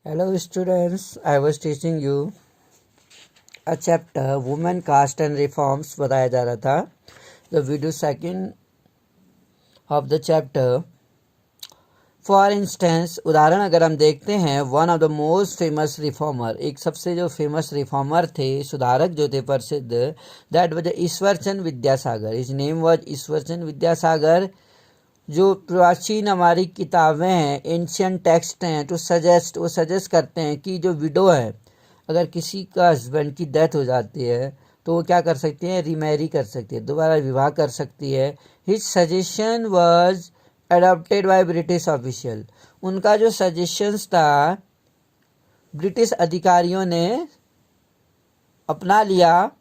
Hello students, I was teaching you a chapter Women Caste and Reforms बताया जा रहा था. The video second of the chapter. For instance, उदाहरण अगर हम देखते हैं, one of the most famous reformer, एक सबसे जो फेमस रिफॉर्मर थे, सुधारक जो थे प्रसिद्ध, that was Ishwarchand Vidyasagar. His name was Ishwarchand Vidyasagar. जो प्राचीन हमारी किताबें हैं, एंशियंट टेक्स्ट हैं, तो वो सजेस्ट करते हैं कि जो विडो है, अगर किसी का हस्बैंड की डेथ हो जाती है तो वो क्या कर सकती है, रीमैरी कर सकती है, दोबारा विवाह कर सकती है. His suggestion was adopted by British official. उनका जो सजेशंस था ब्रिटिश अधिकारियों ने अपना लिया.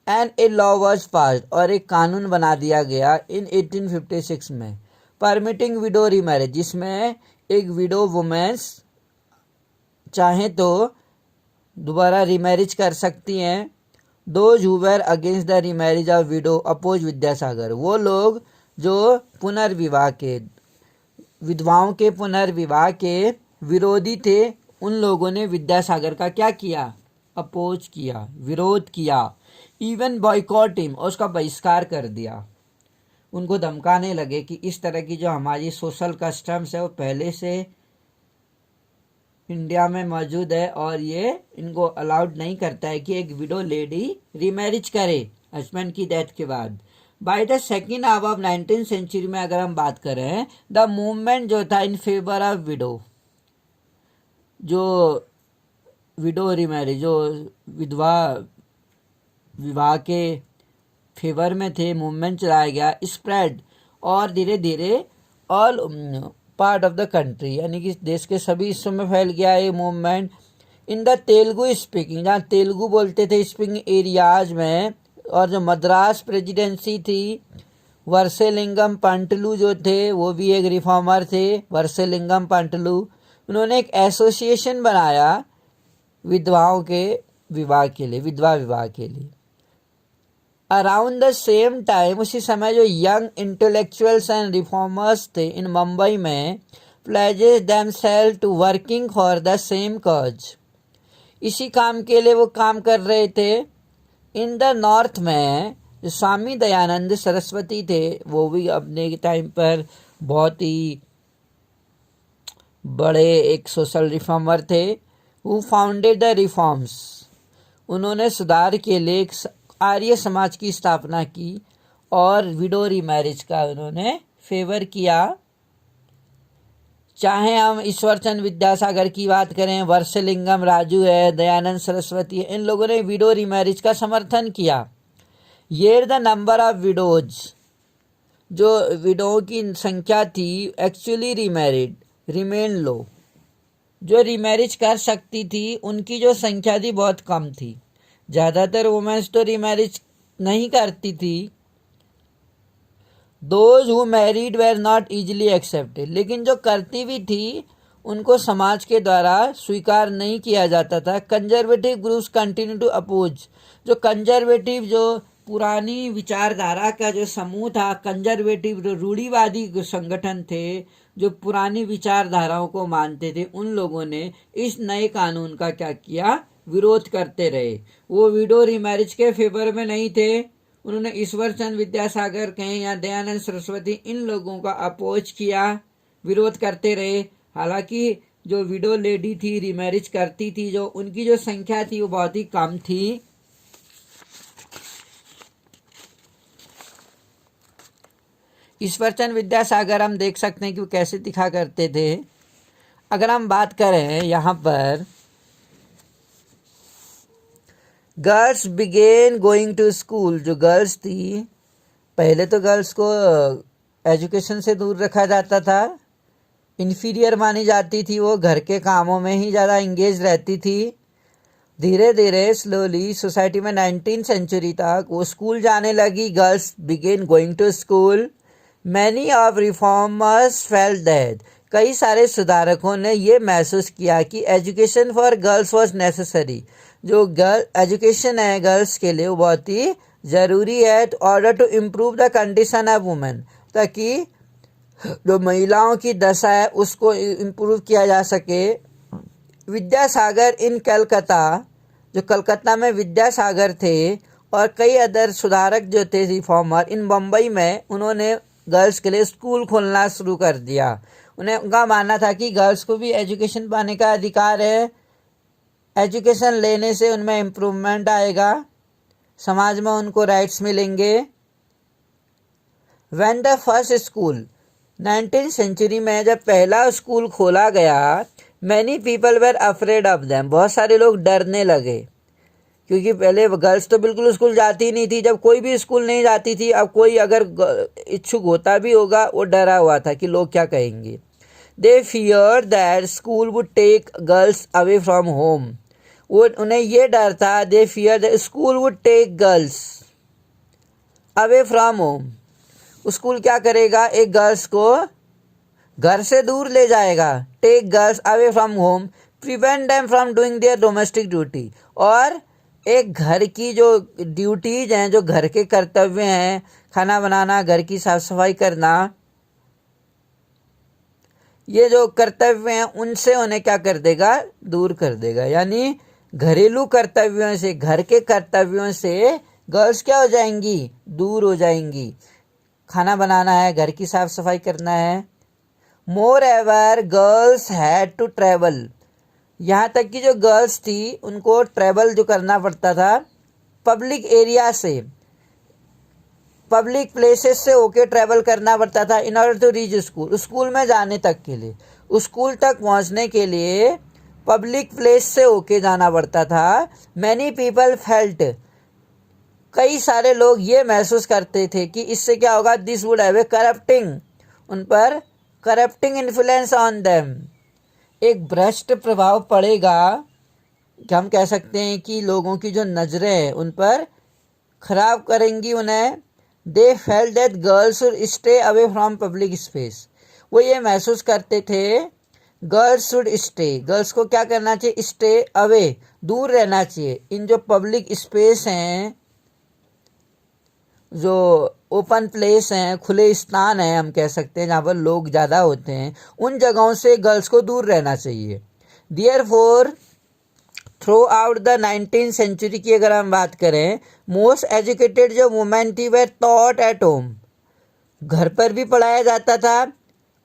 And a law was passed, और एक कानून बना दिया गया इन 1856 में, परमिटिंग विडो रीमैरिज, जिसमें एक विडो वुमेन्स चाहे तो दोबारा रीमैरिज कर सकती हैं. Those who were against the remarriage of widow oppose Vidyasagar. वो लोग जो पुनर्विवाह के, विधवाओं के पुनर्विवाह के विरोधी थे, उन लोगों ने विद्यासागर का क्या किया, अपोज किया, विरोध किया. इवन बॉयकॉट हिम, और उसका बहिष्कार कर दिया. उनको धमकाने लगे कि इस तरह की जो हमारी सोशल कस्टम्स है वो पहले से इंडिया में मौजूद है और ये इनको अलाउड नहीं करता है कि एक विडो लेडी रीमैरिज करे हस्बैंड की डेथ के बाद. By the second half of 19th century में अगर हम बात करें, द मूवमेंट जो था इन फेवर ऑफ विडो, जो विडो रीमैरिज, जो विवाह के फेवर में थे, मूवमेंट चलाया गया, स्प्रेड, और धीरे धीरे all part of the country, यानी कि देश के सभी हिस्सों में फैल गया ये movement. In the Telugu speaking, जहाँ तेलुगु बोलते थे स्पीकिंग एरियाज में, और जो मद्रास प्रेसिडेंसी थी, वर्सेलिंगम पंतलू जो थे वो भी एक रिफॉर्मर थे. वर्सेलिंगम पंतलू, उन्होंने एक एसोसिएशन बनाया विधवाओं के विवाह के लिए, विधवा विवाह के लिए. अराउंड द सेम टाइम, उसी समय जो यंग इंटेलेक्चुअल्स एंड रिफॉर्मर्स थे इन मुंबई में, pledges themselves to working for the same cause, इसी काम के लिए वो काम कर रहे थे. इन द नॉर्थ में जो स्वामी दयानंद सरस्वती थे, वो भी अपने टाइम पर बहुत ही बड़े एक सोशल रिफॉर्मर थे. हु फाउंडेड द रिफॉर्म्स, उन्होंने सुधार के लिए एक आर्य समाज की स्थापना की और विडो रीमैरिज का उन्होंने फेवर किया. चाहे हम ईश्वरचंद विद्यासागर की बात करें, वर्षलिंगम राजू है, दयानंद सरस्वती है, इन लोगों ने विडो रीमैरिज का समर्थन किया. ये द नंबर ऑफ विडोज, जो विडो की संख्या थी एक्चुअली रीमैरिड रिमेन लो, जो रीमैरिज कर सकती थी उनकी जो संख्या थी बहुत कम थी. ज़्यादातर वुमेन्स तो रीमैरिज नहीं करती थी. Those who married were not easily accepted, लेकिन जो करती भी थी उनको समाज के द्वारा स्वीकार नहीं किया जाता था. Conservative groups continue to oppose, जो कंजर्वेटिव, जो पुरानी विचारधारा का जो समूह था, कंजर्वेटिव जो रूढ़िवादी संगठन थे, जो पुरानी विचारधाराओं को मानते थे, उन लोगों ने इस नए कानून का क्या किया, विरोध करते रहे. वो विडो रीमैरिज के फेवर में नहीं थे. उन्होंने ईश्वरचंद विद्यासागर कहें या दयानंद सरस्वती, इन लोगों का अपोज किया, विरोध करते रहे. हालांकि जो विडो लेडी थी, रीमैरिज करती थी, जो उनकी जो संख्या थी वो बहुत ही कम थी. ईश्वरचंद विद्यासागर हम देख सकते हैं कि वो कैसे दिखा करते थे. अगर हम बात करें यहाँ पर, girls begin going to school, जो गर्ल्स थी, पहले तो गर्ल्स को एजुकेशन से दूर रखा जाता था, इन्फीरियर मानी जाती थी, वो घर के कामों में ही ज़्यादा इंगेज रहती थी. धीरे धीरे स्लोली सोसाइटी में 19th सेंचुरी तक वो स्कूल जाने लगी. Girls begin going to school. Many of reformers felt that, कई सारे सुधारकों ने ये महसूस किया कि education for girls was necessary, जो गर्ल एजुकेशन है गर्ल्स के लिए वो बहुत ही ज़रूरी है. Order to improve the condition of women, ताकि जो महिलाओं की दशा है उसको इम्प्रूव किया जा सके. विद्यासागर इन कलकत्ता, जो कलकत्ता में विद्यासागर थे, और कई अदर सुधारक जो थे रिफॉर्मर इन बम्बई में, उन्होंने गर्ल्स के लिए स्कूल खोलना शुरू कर दिया। उनका मानना था कि गर्ल्स को भी एजुकेशन पाने का अधिकार है, एजुकेशन लेने से उनमें इम्प्रूवमेंट आएगा, समाज में उनको राइट्स मिलेंगे। When the first school 19th century में जब पहला स्कूल खोला गया, many people were afraid of them, बहुत सारे लोग डरने लगे, क्योंकि पहले गर्ल्स तो बिल्कुल स्कूल जाती नहीं थी। जब कोई भी स्कूल नहीं जाती थी, अब कोई अगर इच्छुक होता भी होगा वो डरा हुआ था कि लोग क्या कहेंगे। They fear that school would take girls away from home, वो उन्हें ये डर था, they fear that school would take girls away from home, school क्या करेगा, एक गर्ल्स को घर से दूर ले जाएगा, take girls away from home, prevent them from doing their domestic duty, और एक घर की जो ड्यूटीज हैं, जो घर के कर्तव्य हैं, खाना बनाना, घर की साफ सफाई करना, ये जो कर्तव्य हैं उनसे उन्हें क्या कर देगा, दूर कर देगा। यानी घरेलू कर्तव्यों से, घर के कर्तव्यों से गर्ल्स क्या हो जाएंगी, दूर हो जाएंगी। खाना बनाना है, घर की साफ सफाई करना है। Moreover girls had to travel, यहाँ तक कि जो गर्ल्स थी उनको ट्रैवल जो करना पड़ता था पब्लिक एरिया से, पब्लिक प्लेसेस से होके ट्रैवल करना पड़ता था in order to reach school, school में जाने तक के लिए, स्कूल तक पहुँचने के लिए पब्लिक प्लेस से होके जाना पड़ता था। मैनी पीपल फेल्ट, कई सारे लोग ये महसूस करते थे कि इससे क्या होगा, this would have a corrupting, उन पर करप्टिंग इन्फ्लुएंस ऑन देम, एक भ्रष्ट प्रभाव पड़ेगा, कि हम कह सकते हैं कि लोगों की जो नज़रें हैं उन पर खराब करेंगी उन्हें। They felt that girls should stay away from public space, वो ये महसूस करते थे गर्ल्स शुड स्टे, गर्ल्स को क्या करना चाहिए, स्टे अवे, दूर रहना चाहिए, इन जो पब्लिक स्पेस हैं, जो ओपन प्लेस हैं, खुले स्थान हैं, हम कह सकते हैं जहाँ पर लोग ज़्यादा होते हैं, उन जगहों से गर्ल्स को दूर रहना चाहिए। Therefore throughout the 19th century की अगर हम बात करें, मोस्ट एजुकेटेड जो वुमेन थी वे टॉट एट होम, घर पर भी पढ़ाया जाता था,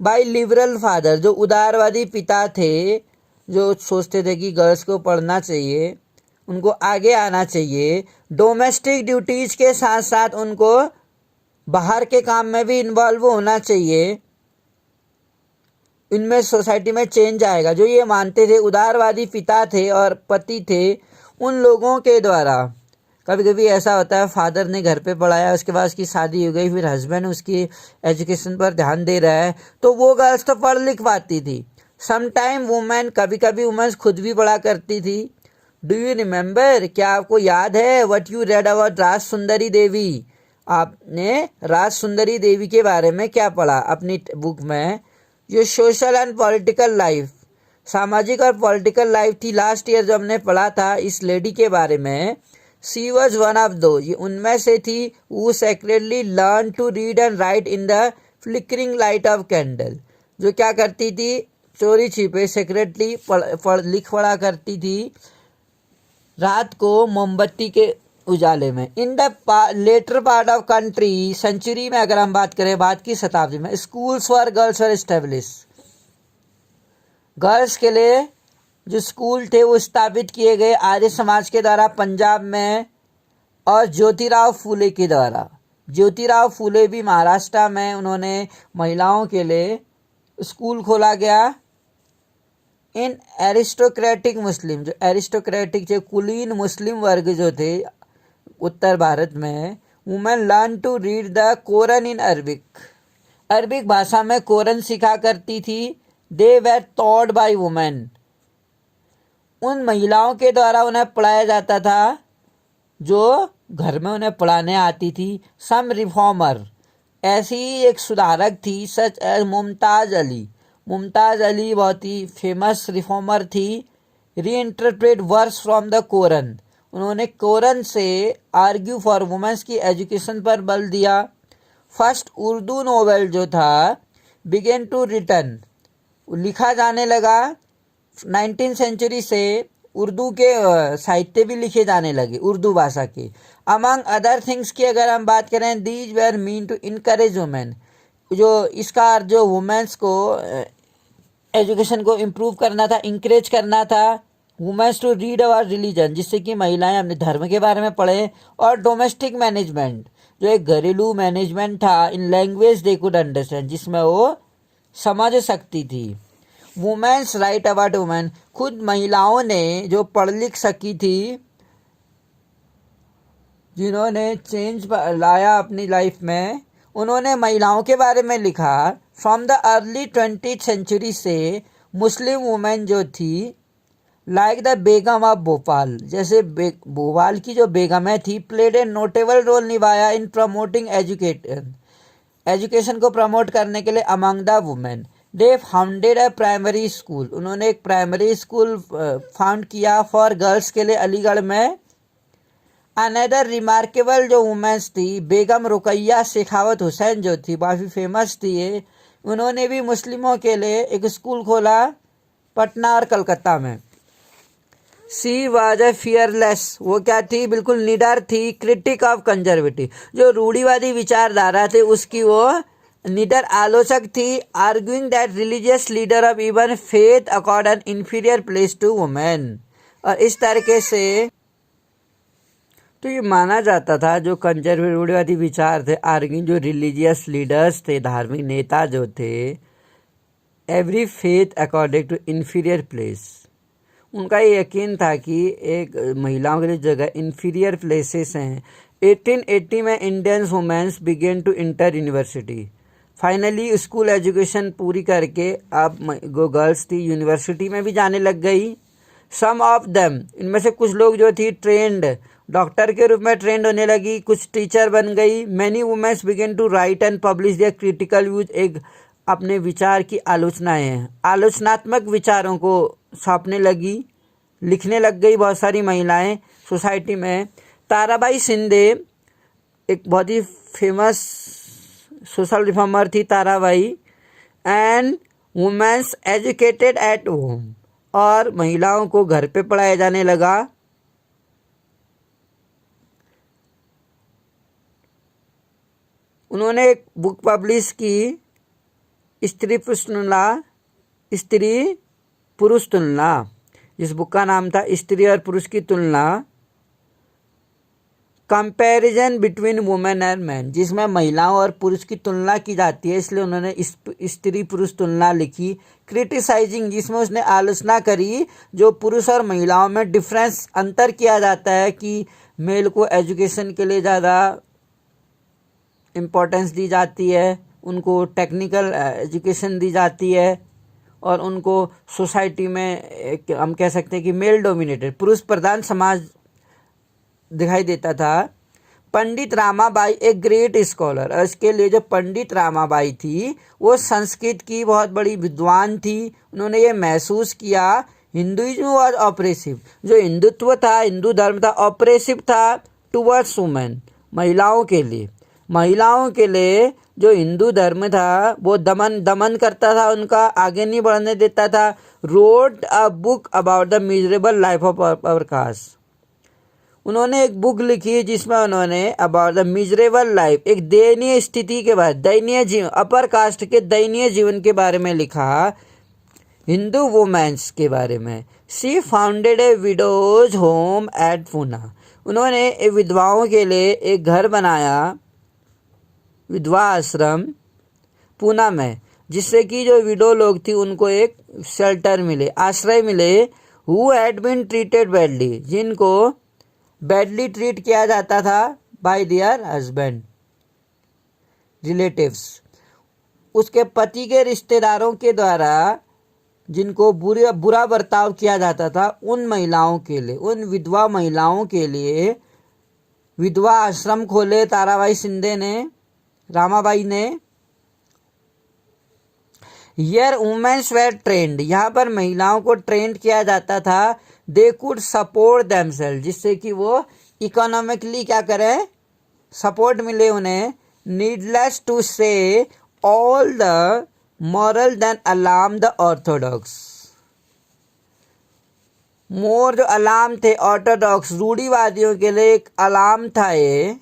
बाय लिबरल फादर, जो उदारवादी पिता थे, जो सोचते थे कि गर्ल्स को पढ़ना चाहिए, उनको आगे आना चाहिए। डोमेस्टिक ड्यूटीज़ के साथ साथ उनको बाहर के काम में भी इन्वॉल्व होना चाहिए, इनमें सोसाइटी में चेंज आएगा। जो ये मानते थे, उदारवादी पिता थे और पति थे, उन लोगों के द्वारा, कभी कभी ऐसा होता है फादर ने घर पे पढ़ाया, उसके बाद उसकी शादी हो गई, फिर हस्बैंड उसकी एजुकेशन पर ध्यान दे रहा है, तो वो गर्ल्स तो पढ़ लिख पाती थी। समटाइम वुमेन, कभी कभी वुमेन्स खुद भी पढ़ा करती थी। डू यू रिमेंबर, क्या आपको याद है, व्हाट यू रेड अबाउट राज सुंदरी देवी, आपने राज सुंदरी देवी के बारे में क्या पढ़ा अपनी बुक में। ये सोशल एंड पॉलिटिकल लाइफ, सामाजिक और पॉलिटिकल लाइफ थी। लास्ट ईयर जो हमने पढ़ा था इस लेडी के बारे में, शी वॉज वन ऑफ दो, ये उनमें से थी, वो secretly learn to read and write in the flickering light of candle, जो क्या करती थी, चोरी छिपे सेक्रेटली लिख पढ़ा करती थी रात को मोमबत्ती के उजाले में। In the later part of country, century में अगर हम बात करें, बाद की शताब्दी में, schools for girls were establish, girls के लिए जो स्कूल थे वो स्थापित किए गए आर्य समाज के द्वारा पंजाब में, और ज्योतिराव फूले के द्वारा। ज्योतिराव फूले भी महाराष्ट्र में, उन्होंने महिलाओं के लिए स्कूल खोला गया। इन एरिस्टोक्रेटिक मुस्लिम, जो एरिस्टोक्रेटिक जो कुलीन मुस्लिम वर्ग जो थे उत्तर भारत में, women learn to read the Koran in Arabic, Arabic भाषा में कोरन सिखा करती थी। They were taught by women, उन महिलाओं के द्वारा उन्हें पढ़ाया जाता था जो घर में उन्हें पढ़ाने आती थी। सम रिफॉर्मर, ऐसी एक सुधारक थी, सच एज मुमताज़ अली, मुमताज़ अली बहुत ही फेमस रिफॉर्मर थी। री इंटरप्रेट वर्स फ्रॉम द कोरन, उन्होंने कोरन से आर्ग्यू फॉर वुमेन्स की एजुकेशन पर बल दिया। फर्स्ट उर्दू नोवेल जो था बिगेन टू रिटर्न, लिखा जाने लगा। 19th सेंचुरी से उर्दू के साहित्य भी लिखे जाने लगे उर्दू भाषा के। अमंग अदर थिंग्स की अगर हम बात करें, these were mean to encourage women, जो इसका जो वुमेन्स को एजुकेशन को इम्प्रूव करना था, इंकरेज करना था। Womens to read our religion, जिससे कि महिलाएं अपने धर्म के बारे में पढ़ें। और डोमेस्टिक मैनेजमेंट, जो एक घरेलू मैनेजमेंट था, in language they could understand, जिसमें वो समझ सकती थी। वुमेन्स राइट अबाउट वुमेन, खुद महिलाओं ने जो पढ़ लिख सकी थी, जिन्होंने चेंज लाया अपनी लाइफ में, उन्होंने महिलाओं के बारे में लिखा। From the early 20th century से मुस्लिम वुमेन जो थी, like the Begum of Bhopal, जैसे भोपाल की जो बेगमें थी, प्लेड ए नोटेबल रोल निभाया इन प्रमोटिंग एजुकेशन को प्रमोट करने के लिए among the women. They founded A primary school, उन्होंने एक प्राइमरी स्कूल फाउंड किया फॉर गर्ल्स के लिए अलीगढ़ में। अनदर रिमार्केबल जो वुमेन्स थी, बेगम रुकैया शेखावत हुसैन जो थी, काफ़ी फेमस थी ये, उन्होंने भी मुस्लिमों के लिए एक स्कूल खोला पटना और कलकत्ता में। सी वाज ए फियरलेस, वो क्या थी, बिल्कुल निडर थी। क्रिटिक ऑफ कंजर्वेटिव, जो रूढ़िवादी विचारधारा थे उसकी वो निडर आलोचक थी। Arguing that religious leader of even faith accord an inferior place to women, और इस तरीके से तो ये माना जाता था, जो कंजर्वेटिव रूढ़िवादी विचार थे, आर्ग्यूइंग, जो रिलीजियस लीडर्स थे, धार्मिक नेता जो थे, every faith according to inferior place, उनका ये यकीन था कि एक महिलाओं के लिए जगह इंफीरियर प्लेसेस हैं। 1880 में Indian womens begin to enter university, finally school education पूरी करके अब जो गर्ल्स थी यूनिवर्सिटी में भी जाने लग गई। सम ऑफ देम, इनमें से कुछ लोग जो थी ट्रेंड डॉक्टर के रूप में ट्रेंड होने लगी, कुछ टीचर बन गई। Many womens begin to write and publish their critical views, एक अपने विचार की आलोचनाएं हैं, आलोचनात्मक विचारों को छापने लगी, लिखने लग गई बहुत सारी महिलाएं सोसाइटी में। ताराबाई शिंदे एक बहुत ही फेमस सोशल रिफॉर्मर थी Tarabai. And womens educated at home, और महिलाओं को घर पे पढ़ाया जाने लगा। उन्होंने एक बुक पब्लिश की, स्त्री पुरुष तुलना, जिस बुक का नाम था स्त्री और पुरुष की तुलना, comparison between women and man, जिसमें महिलाओं और पुरुष की तुलना की जाती है, इसलिए उन्होंने स्त्री पुरुष तुलना लिखी। क्रिटिसाइजिंग, जिसमें उसने आलोचना करी जो पुरुष और महिलाओं में डिफरेंस, अंतर किया जाता है कि मेल को एजुकेशन के लिए ज़्यादा इम्पोर्टेंस दी जाती है, उनको टेक्निकल एजुकेशन दी जाती है, और उनको सोसाइटी में हम कह सकते हैं कि मेल डोमिनेटेड, पुरुष प्रधान समाज दिखाई देता था। पंडित रामाबाई एक ग्रेट स्कॉलर, और इसके लिए जो पंडित रामाबाई थी वो संस्कृत की बहुत बड़ी विद्वान थी। उन्होंने ये महसूस किया हिंदुइज्म वॉज ऑपरेसिव, जो हिंदुत्व था, हिंदू धर्म था, ऑपरेसिव था टुवर्ड्स वुमेन, महिलाओं के लिए जो हिंदू धर्म था वो दमन करता था, उनका आगे नहीं बढ़ने देता था। Wrote a book about the miserable life of our caste, उन्होंने एक बुक लिखी जिसमें उन्होंने अबाउट द मिजरेबल लाइफ, एक दयनीय स्थिति के बारे, दयनीय जीवन, अपर कास्ट के दयनीय जीवन के बारे में लिखा, हिंदू वुमेन्स के बारे में। She founded A widows home at Poona, उन्होंने विधवाओं के लिए एक घर बनाया, विधवा आश्रम पूना में, जिससे कि जो विडो लोग थी उनको एक शेल्टर मिले, आश्रय मिले। Who had been treated badly, जिनको बैडली ट्रीट किया जाता था बाय देयर हस्बैंड रिलेटिव्स, उसके पति के रिश्तेदारों के द्वारा जिनको बुरा बर्ताव किया जाता था, उन महिलाओं के लिए, उन विधवा महिलाओं के लिए विधवा आश्रम खोले ताराबाई शिंदे ने, रामाबाई ने। हियर वुमेन्स वेर ट्रेंड, यहाँ पर महिलाओं को ट्रेंड किया जाता था। दे कुड सपोर्ट देमसेल्फ, जिससे कि वो इकोनॉमिकली क्या करें, सपोर्ट मिले उन्हें। Needless to say all the moral then alarm the orthodox, more जो अलार्म थे ऑर्थोडॉक्स रूढ़िवादियों के लिए एक अलार्म था ये।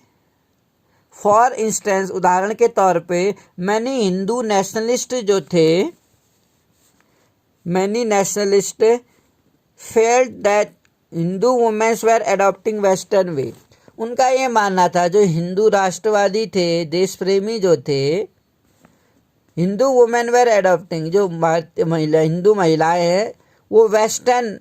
फॉर इंस्टेंस उदाहरण के तौर पे मैनी हिंदू नेशनलिस्ट जो थे, many nationalist felt that Hindu women's were adopting western way. उनका ये मानना था, जो हिंदू राष्ट्रवादी थे, देश प्रेमी जो थे, हिंदू वुमेन वेर एडॉप्टिंग, जो हिंदू महिलाएं हैं वो वेस्टर्न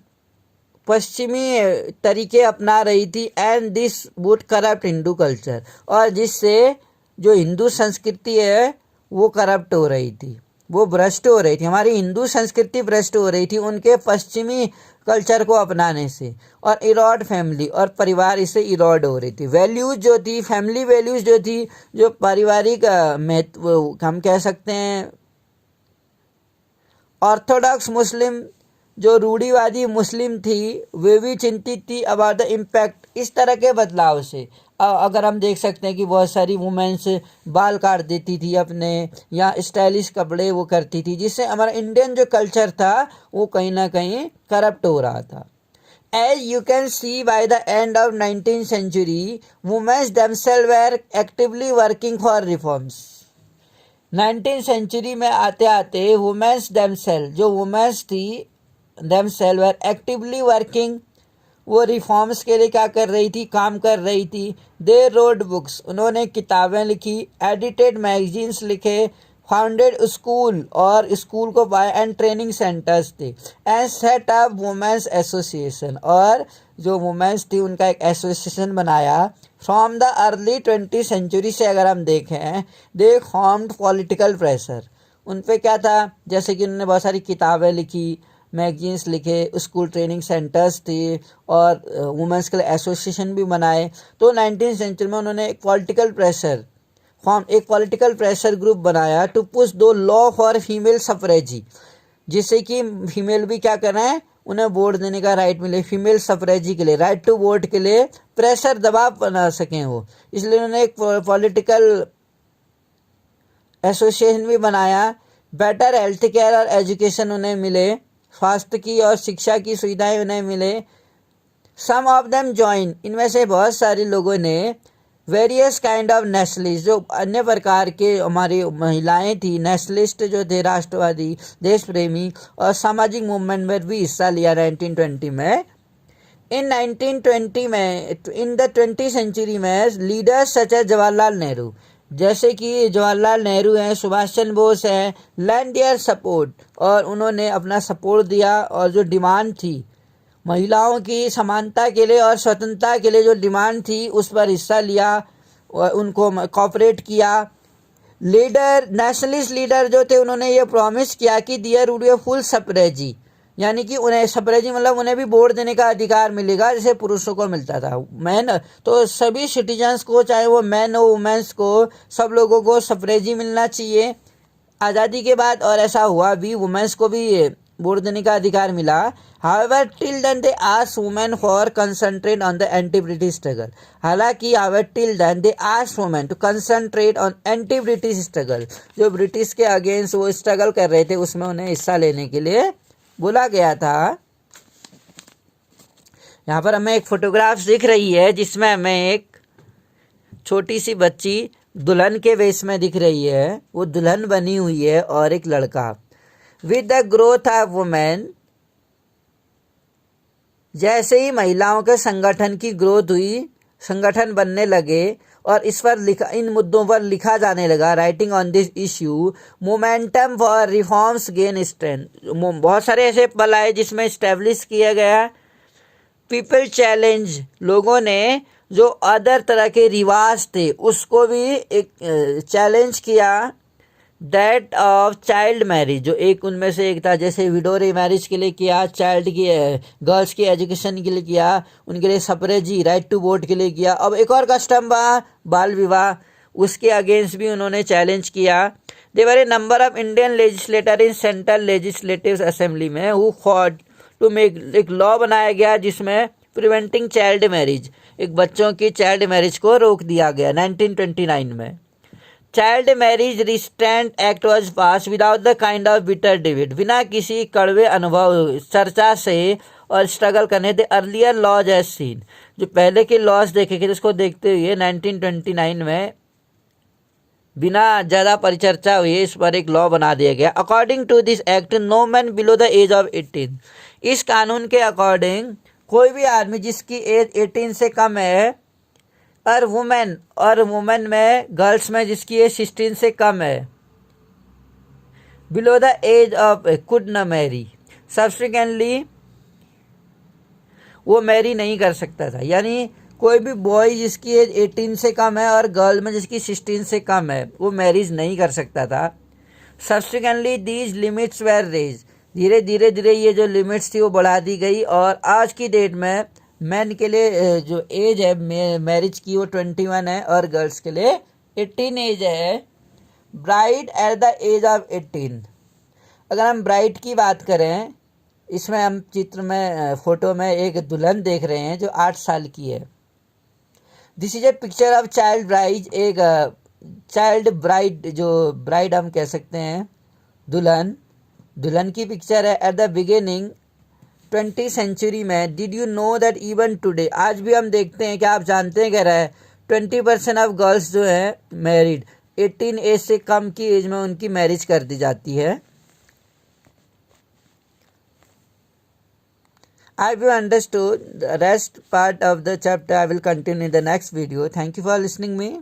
पश्चिमी तरीके अपना रही थी, and this would corrupt Hindu culture, और जिससे जो हिंदू संस्कृति है वो करप्ट हो रही थी, वो भ्रष्ट हो रही थी, हमारी हिंदू संस्कृति भ्रष्ट हो रही थी उनके पश्चिमी कल्चर को अपनाने से, और इरॉड फैमिली और परिवार इससे इरॉड हो रही थी। वैल्यूज जो थी, फैमिली वैल्यूज जो थी, जो पारिवारिक महत्व हम कह सकते हैं, ऑर्थोडॉक्स मुस्लिम जो रूढ़िवादी मुस्लिम थी वे भी चिंतित थी अबाउट द इम्पैक्ट इस तरह के बदलाव से। अगर हम देख सकते हैं कि बहुत सारी वुमेन्स बाल काट देती थी अपने, या स्टाइलिश कपड़े वो करती थी, जिससे हमारा इंडियन जो कल्चर था वो कहीं ना कहीं करप्ट हो रहा था। As you can see, by the end of 19th century, women themselves were actively working for reforms. 19th century में आते आते वुमेन्स themselves, जो वुमेन्स थी, themselves were actively working, वो रिफॉर्म्स के लिए क्या कर रही थी, काम कर रही थी। दे रोड बुक्स, उन्होंने किताबें लिखी, एडिटेड मैगजीन्स लिखे, फाउंडेड स्कूल, और स्कूल को बाय एंड ट्रेनिंग सेंटर्स थे, and set up womens association, और जो वुमेन्स थी उनका एक एसोसिएशन बनाया। From the early 20th century से अगर हम देखें, दे फॉर्म्ड पॉलिटिकल प्रेशर, उन पे क्या था, जैसे कि उन्होंने बहुत सारी किताबें लिखी, मैगजीन्स लिखे, स्कूल ट्रेनिंग सेंटर्स थे, और वुमेन्स के लिए एसोसिएशन भी बनाए। तो 19th सेंचुरी में उन्होंने एक पॉलिटिकल प्रेशर ग्रुप बनाया टू पुश दो लॉ फॉर फीमेल सफरेजी, जिससे कि फीमेल भी क्या कर रहे हैं, उन्हें वोट देने का राइट मिले, फीमेल सफरेजी के लिए, राइट टू वोट के लिए प्रेशर दबाव बना सकें वो, इसलिए उन्होंने एक पॉलिटिकल एसोसिएशन भी बनाया। बेटर हेल्थ केयर और एजुकेशन उन्हें मिले, स्वास्थ्य की और शिक्षा की सुविधाएं उन्हें मिले। सम ऑफ देम ज्वाइन, इनमें से बहुत सारे लोगों ने वेरियस काइंड ऑफ नेशनलिस्ट, जो अन्य प्रकार के हमारी महिलाएं थी, नेशनलिस्ट जो थे, राष्ट्रवादी, देश प्रेमी, और सामाजिक मूवमेंट में भी हिस्सा लिया 1920 में। इन 1920 में, इन द 20th सेंचुरी में leaders such as Jawaharlal Nehru, जैसे कि जवाहरलाल नेहरू हैं, सुभाष चंद्र बोस हैं, लैंड देयर सपोर्ट, और उन्होंने अपना सपोर्ट दिया, और जो डिमांड थी महिलाओं की समानता के लिए और स्वतंत्रता के लिए, जो डिमांड थी उस पर हिस्सा लिया और उनको कोऑपरेट किया। लीडर, नेशनलिस्ट लीडर जो थे, उन्होंने ये प्रॉमिस किया कि देयर वुड बी फुल सफरेजी, यानी कि उन्हें सफरेजी मतलब उन्हें भी वोट देने का अधिकार मिलेगा जैसे पुरुषों को मिलता था। मैन तो सभी सिटीजन्स को, चाहे वो मैन हो वुमेन्स को, सब लोगों को सफरेजी मिलना चाहिए आज़ादी के बाद, और ऐसा हुआ भी, वुमेन्स को भी वोट देने का अधिकार मिला। However till then they asked women for concentrate on the anti British struggle, हालांकि however till then they asked women to concentrate on anti British struggle, जो ब्रिटिश के अगेंस्ट वो स्ट्रगल कर रहे थे उसमें उन्हें हिस्सा लेने के लिए बोला गया था। यहाँ पर हमें एक फोटोग्राफ दिख रही है जिसमें हमें एक छोटी सी बच्ची दुल्हन के वेश में दिख रही है, वो दुल्हन बनी हुई है, और एक लड़का। With the growth of women, जैसे ही महिलाओं के संगठन की ग्रोथ हुई, संगठन बनने लगे, और इस पर लिखा, इन मुद्दों पर लिखा जाने लगा, writing on this issue, momentum for reforms gain strength, बहुत सारे ऐसे पल आए जिसमें इस्टेब्लिश किया गया पीपल चैलेंज, लोगों ने जो अदर तरह के रिवाज थे उसको भी एक चैलेंज किया। दैट ऑफ चाइल्ड मैरिज, जो एक उनमें से एक था, जैसे विडो मैरिज के लिए किया, चाइल्ड की गर्ल्स की एजुकेशन के लिए किया, उनके लिए सफरेजी राइट टू वोट के लिए किया। अब एक और कस्टम बा बाल विवाह, उसके अगेंस्ट भी उन्होंने चैलेंज किया। There were a number of Indian legislator in central legislative assembly में हु फॉट टू मेक, एक लॉ बनाया गया जिसमें प्रिवेंटिंग चाइल्ड मैरिज, एक बच्चों की चाइल्ड मैरिज को रोक दिया गया 1929 में। Child marriage restraint act was pass without the kind of bitter debate, बिना किसी कड़वे अनुभव चर्चा से और स्ट्रगल करने। The earlier laws as seen, जो पहले के लॉज देखे थे उसको देखते हुए 1929 में बिना ज़्यादा परिचर्चा हुई इस पर एक लॉ बना दिया गया। According to this act no man below the age of 18, इस कानून के अकॉर्डिंग कोई भी आदमी जिसकी एज 18 से कम है, और वुमेन में गर्ल्स में जिसकी एज 16 से कम है, below the age of could not marry, subsequently वो मैरी नहीं कर सकता था। यानी कोई भी बॉय जिसकी एज 18 से कम है और गर्ल में जिसकी 16 से कम है वो मैरिज नहीं कर सकता था। Subsequently these limits were raised, धीरे ये जो लिमिट्स थी वो बढ़ा दी गई, और आज की डेट में मैन के लिए जो एज है मैरिज की वो 21 है और गर्ल्स के लिए 18 एज है। Bride at the age of 18, अगर हम ब्राइड की बात करें, इसमें हम चित्र में फोटो में एक दुल्हन देख रहे हैं जो 8 साल की है। This is a picture of child bride, एक चाइल्ड ब्राइड, जो ब्राइड हम कह सकते हैं दुल्हन की पिक्चर है। At the beginning 20th century में, did you know that even today, आज भी हम देखते हैं, क्या आप जानते हैं, कह रहा है 20% ऑफ गर्ल्स जो है मैरिड 18 एज से कम की एज में उनकी मैरिज कर दी जाती है। I will understood the rest part of the chapter. I will continue in the next video. Thank you for listening me.